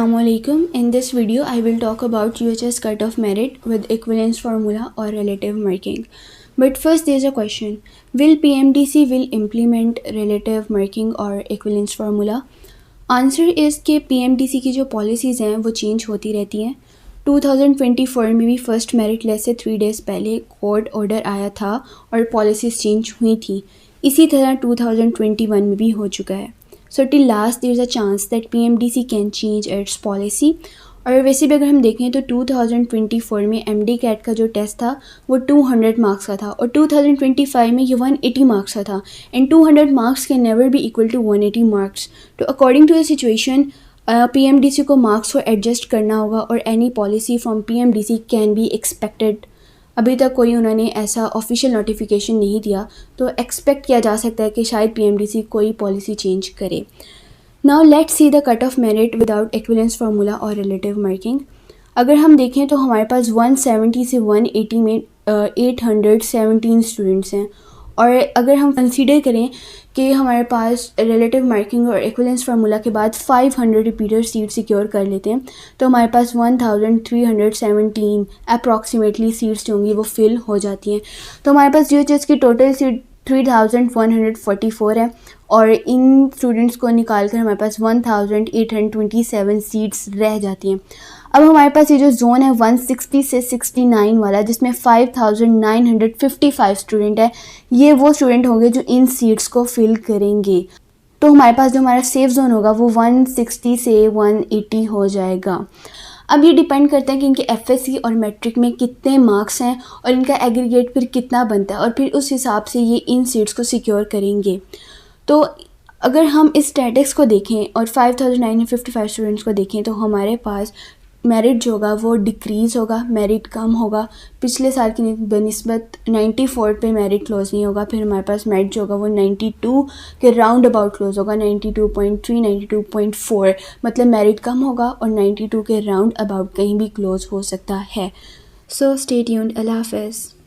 Assalamualaikum. In this video, I will talk about UHS cutoff merit with equivalence formula or relative marking. But first, there is a question: Will PMDC will implement relative marking or equivalence formula? Answer is कि PMDC की जो policies हैं वो change होती रहती हैं. 2024 में भी फर्स्ट मेरिट लिस्ट से 3 days पहले कोर्ट ऑर्डर आया था और पॉलिसीज़ चेंज हुई थी. इसी तरह 2021 में भी हो चुका है. So till last there is a chance that PMDC can change its policy. और वैसे भी अगर हम देखें तो 2024 में MD CAT का जो टेस्ट था वो 200 मार्क्स का था और 2025 में ये 180 मार्क्स का था. And 200 marks can never be equal to 180 marks. तो according to the situation PMDC को मार्क्स को एडजस्ट करना होगा और any policy from PMDC can be expected. अभी तक कोई उन्होंने ऐसा ऑफिशियल नोटिफिकेशन नहीं दिया, तो एक्सपेक्ट किया जा सकता है कि शायद PMDC कोई पॉलिसी चेंज करे. Now let's see the cut off merit without equivalence formula और रिलेटिव मार्किंग. अगर हम देखें तो हमारे पास 170 से 180 में 817 स्टूडेंट्स हैं. और अगर हम कंसीडर करें कि हमारे पास रिलेटिव मार्किंग और एक्विवेलेंस फार्मूला के बाद 500 रिपीटर सीट सिक्योर कर लेते हैं तो हमारे पास 1317 अप्रॉक्सीमेटली सीट्स जो होंगी वो फिल हो जाती हैं. तो हमारे पास UHS की टोटल सीट 3144 है और इन स्टूडेंट्स को निकाल कर हमारे पास 1827 सीट्स रह जाती हैं. अब हमारे पास ये जो जोन है 160 से 69 वाला जिसमें 5955 स्टूडेंट है, ये वो स्टूडेंट होंगे जो इन सीट्स को फिल करेंगे. तो हमारे पास जो हमारा सेफ जोन होगा वो 160 से 180 हो जाएगा. अब ये डिपेंड करता है कि इनके FSC और मैट्रिक में कितने मार्क्स हैं और इनका एग्रीगेट फिर कितना बनता है और फिर उस हिसाब से ये इन सीट्स को सिक्योर करेंगे. तो अगर हम इस स्टैटिक्स को देखें और 5955 स्टूडेंट्स को देखें तो हमारे पास मेरिट जो होगा वो डिक्रीज़ होगा, मेरिट कम होगा. पिछले साल की बनिस्बत 94 पे मेरिट क्लोज नहीं होगा. फिर हमारे पास मेरिट जो होगा वो 92 के राउंड अबाउट क्लोज होगा, 92.3 92.4 मतलब मेरिट कम होगा और 92 के राउंड अबाउट कहीं भी क्लोज हो सकता है. So stay tuned. अल्लाह हाफ़िज़.